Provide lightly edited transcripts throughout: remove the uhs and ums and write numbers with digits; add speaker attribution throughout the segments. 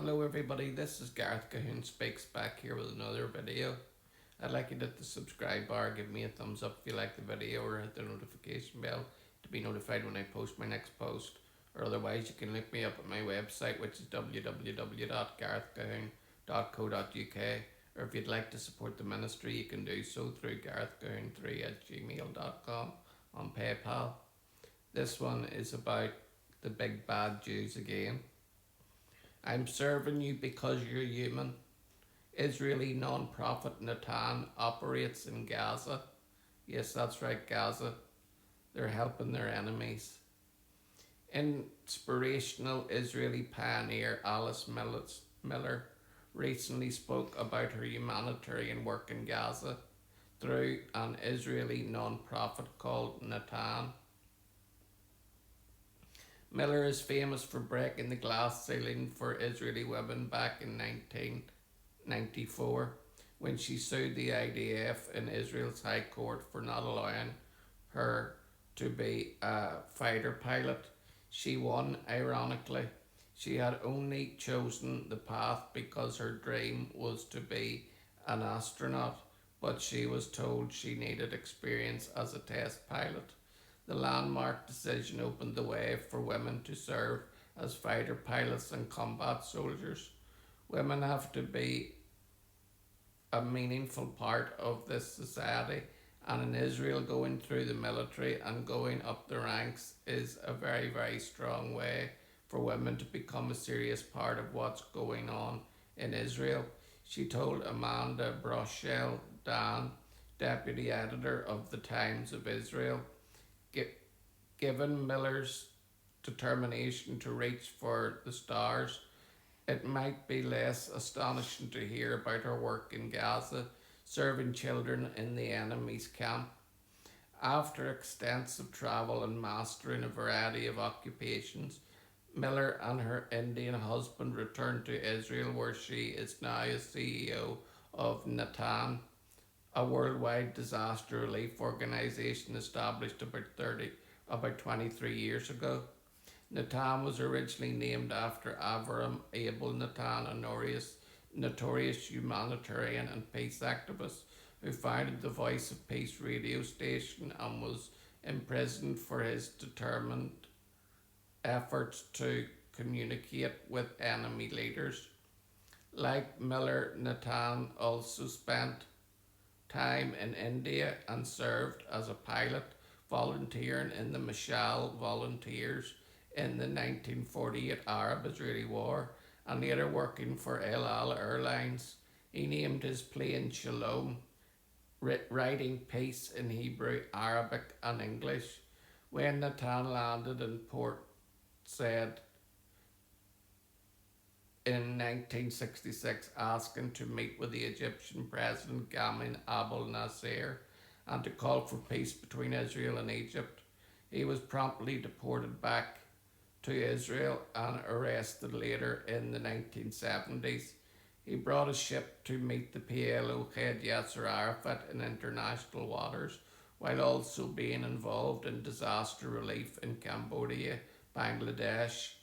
Speaker 1: Hello everybody, this is Gareth Cahoon Speaks back here with another video. I'd like you to hit the subscribe bar, give me a thumbs up if you like the video, or hit the notification bell to be notified when I post my next post. Or otherwise you can look me up at my website, which is www.garethcahoon.co.uk. Or if you'd like to support the ministry, you can do so through garethcahoon3@gmail.com on PayPal. This one is about the big bad Jews again. I'm serving you because you're human. Israeli non-profit Natan operates in Gaza. Yes, that's right, Gaza. They're helping their enemies. Inspirational Israeli pioneer Alice Miller recently spoke about her humanitarian work in Gaza through an Israeli non-profit called Natan. Miller is famous for breaking the glass ceiling for Israeli women back in 1994 when she sued the IDF in Israel's High Court for not allowing her to be a fighter pilot. She won, ironically. She had only chosen the path because her dream was to be an astronaut, but she was told she needed experience as a test pilot. The landmark decision opened the way for women to serve as fighter pilots and combat soldiers. Women have to be a meaningful part of this society, and in Israel, going through the military and going up the ranks is a very, very strong way for women to become a serious part of what's going on in Israel. She told Amanda Broschel Dan, deputy editor of the Times of Israel, given Miller's determination to reach for the stars, it might be less astonishing to hear about her work in Gaza, serving children in the enemy's camp. After extensive travel and mastering a variety of occupations, Miller and her Indian husband returned to Israel, where she is now a CEO of Natan, a worldwide disaster relief organisation established about 23 years ago. Natan was originally named after Avram Abel Natan, a notorious humanitarian and peace activist who founded the Voice of Peace radio station and was imprisoned for his determined efforts to communicate with enemy leaders. Like Miller, Natan also spent time in India and served as a pilot, volunteering in the Mashal Volunteers in the 1948 Arab-Israeli War, and later working for El Al Airlines. He named his plane Shalom, writing peace in Hebrew, Arabic and English. When Natan landed in Port Said in 1966, asking to meet with the Egyptian President Gamal Abdel Nasser and to call for peace between Israel and Egypt. He was promptly deported back to Israel and arrested later in the 1970s. He brought a ship to meet the PLO head Yasser Arafat in international waters, while also being involved in disaster relief in Cambodia, Bangladesh,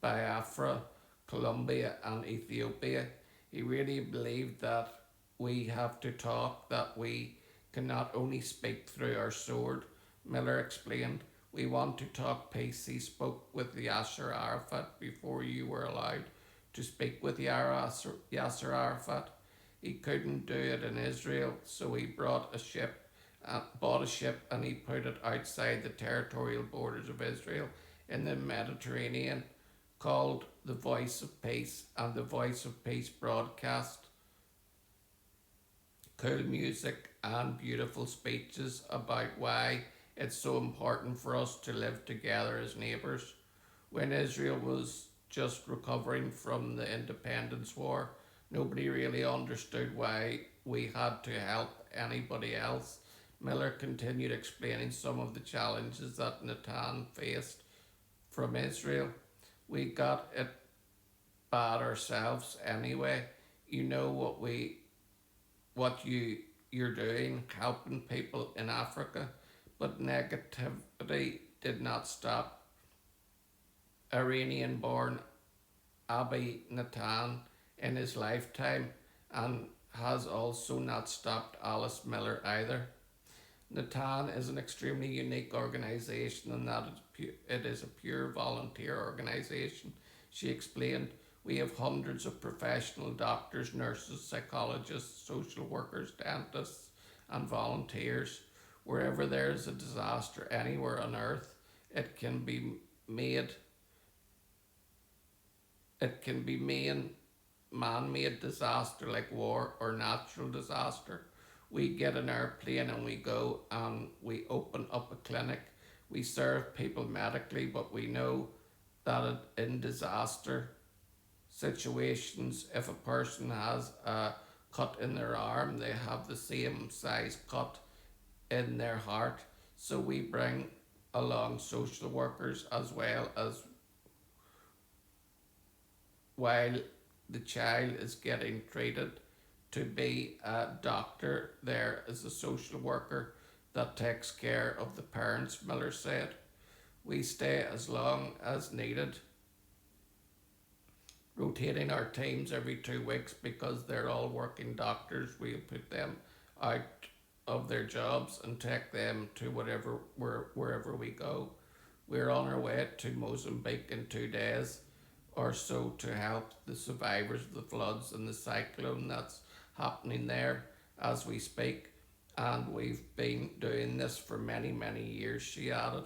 Speaker 1: Biafra, Colombia and Ethiopia. He really believed that we have to talk, that we can not only speak through our sword. Miller explained, "We want to talk peace." He spoke with Yasser Arafat before you were allowed to speak with Yasser Arafat. He couldn't do it in Israel, so he bought a ship and he put it outside the territorial borders of Israel in the Mediterranean, called The Voice of Peace, and the Voice of Peace broadcast cool music and beautiful speeches about why it's so important for us to live together as neighbours. When Israel was just recovering from the independence war, nobody really understood why we had to help anybody else. Miller continued explaining some of the challenges that Natan faced from Israel. We got it bad ourselves anyway. You know what you're doing, helping people in Africa, but negativity did not stop. Iranian born Abbie Natan in his lifetime, and has also not stopped Alice Miller either. Natan is an extremely unique organisation in that it is a pure volunteer organisation. She explained, we have hundreds of professional doctors, nurses, psychologists, social workers, dentists, and volunteers. Wherever there is a disaster anywhere on earth, it can be made, it can be man-made disaster like war or natural disaster. We get an airplane and we go and we open up a clinic. We serve people medically, but we know that in disaster situations, if a person has a cut in their arm, they have the same size cut in their heart. So we bring along social workers as well as while the child is getting treated to be a doctor. There is a social worker that takes care of the parents, Miller said. We stay as long as needed, rotating our teams every 2 weeks because they're all working doctors. We'll put them out of their jobs and take them to wherever we go. We're on our way to Mozambique in 2 days or so to help the survivors of the floods and the cyclone that's happening there as we speak. And we've been doing this for many, many years, she added.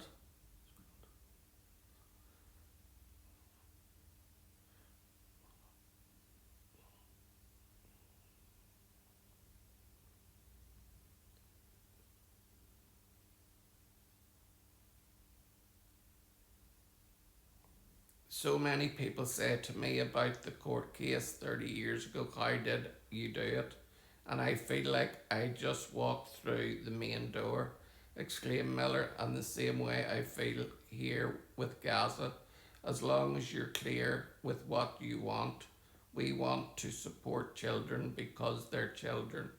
Speaker 1: So many people say to me about the court case 30 years ago, how did you do it? And I feel like I just walked through the main door, exclaimed Miller, and the same way I feel here with Gaza. As long as you're clear with what you want, we want to support children because they're children.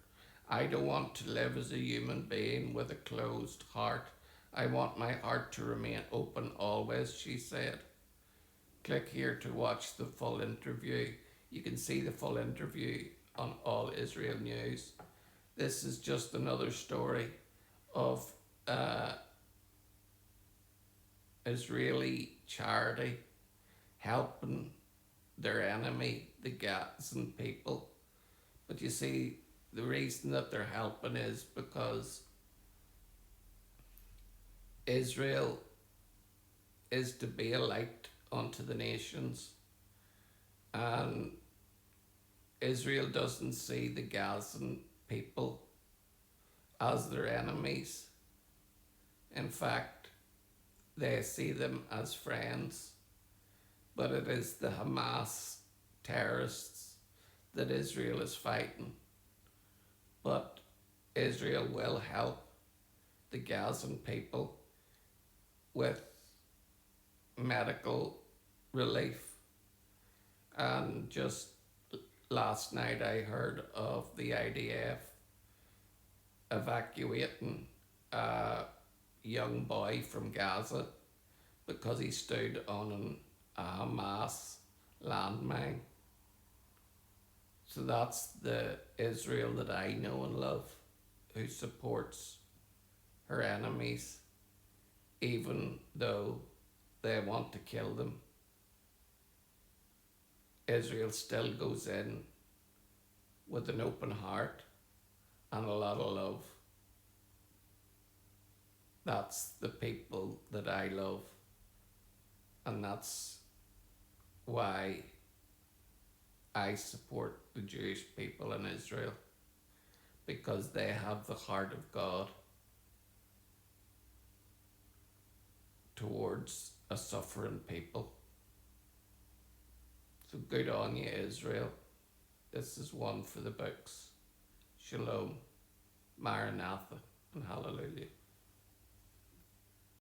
Speaker 1: I don't want to live as a human being with a closed heart. I want my heart to remain open always, she said. Click here to watch the full interview. You can see the full interview on All Israel News. This is just another story of Israeli charity helping their enemy, the Gazan people. But you see, the reason that they're helping is because Israel is to be a light unto the nations, and Israel doesn't see the Gazan people as their enemies. In fact, they see them as friends, but it is the Hamas terrorists that Israel is fighting. But Israel will help the Gazan people with medical relief. And just last night I heard of the IDF evacuating a young boy from Gaza because he stood on a Hamas landmine. So that's the Israel that I know and love, who supports her enemies even though they want to kill them. Israel still goes in with an open heart and a lot of love. That's the people that I love, and that's why I support the Jewish people in Israel, because they have the heart of God towards a suffering people. So good on you, Israel. This is one for the books. Shalom, Maranatha, and Hallelujah.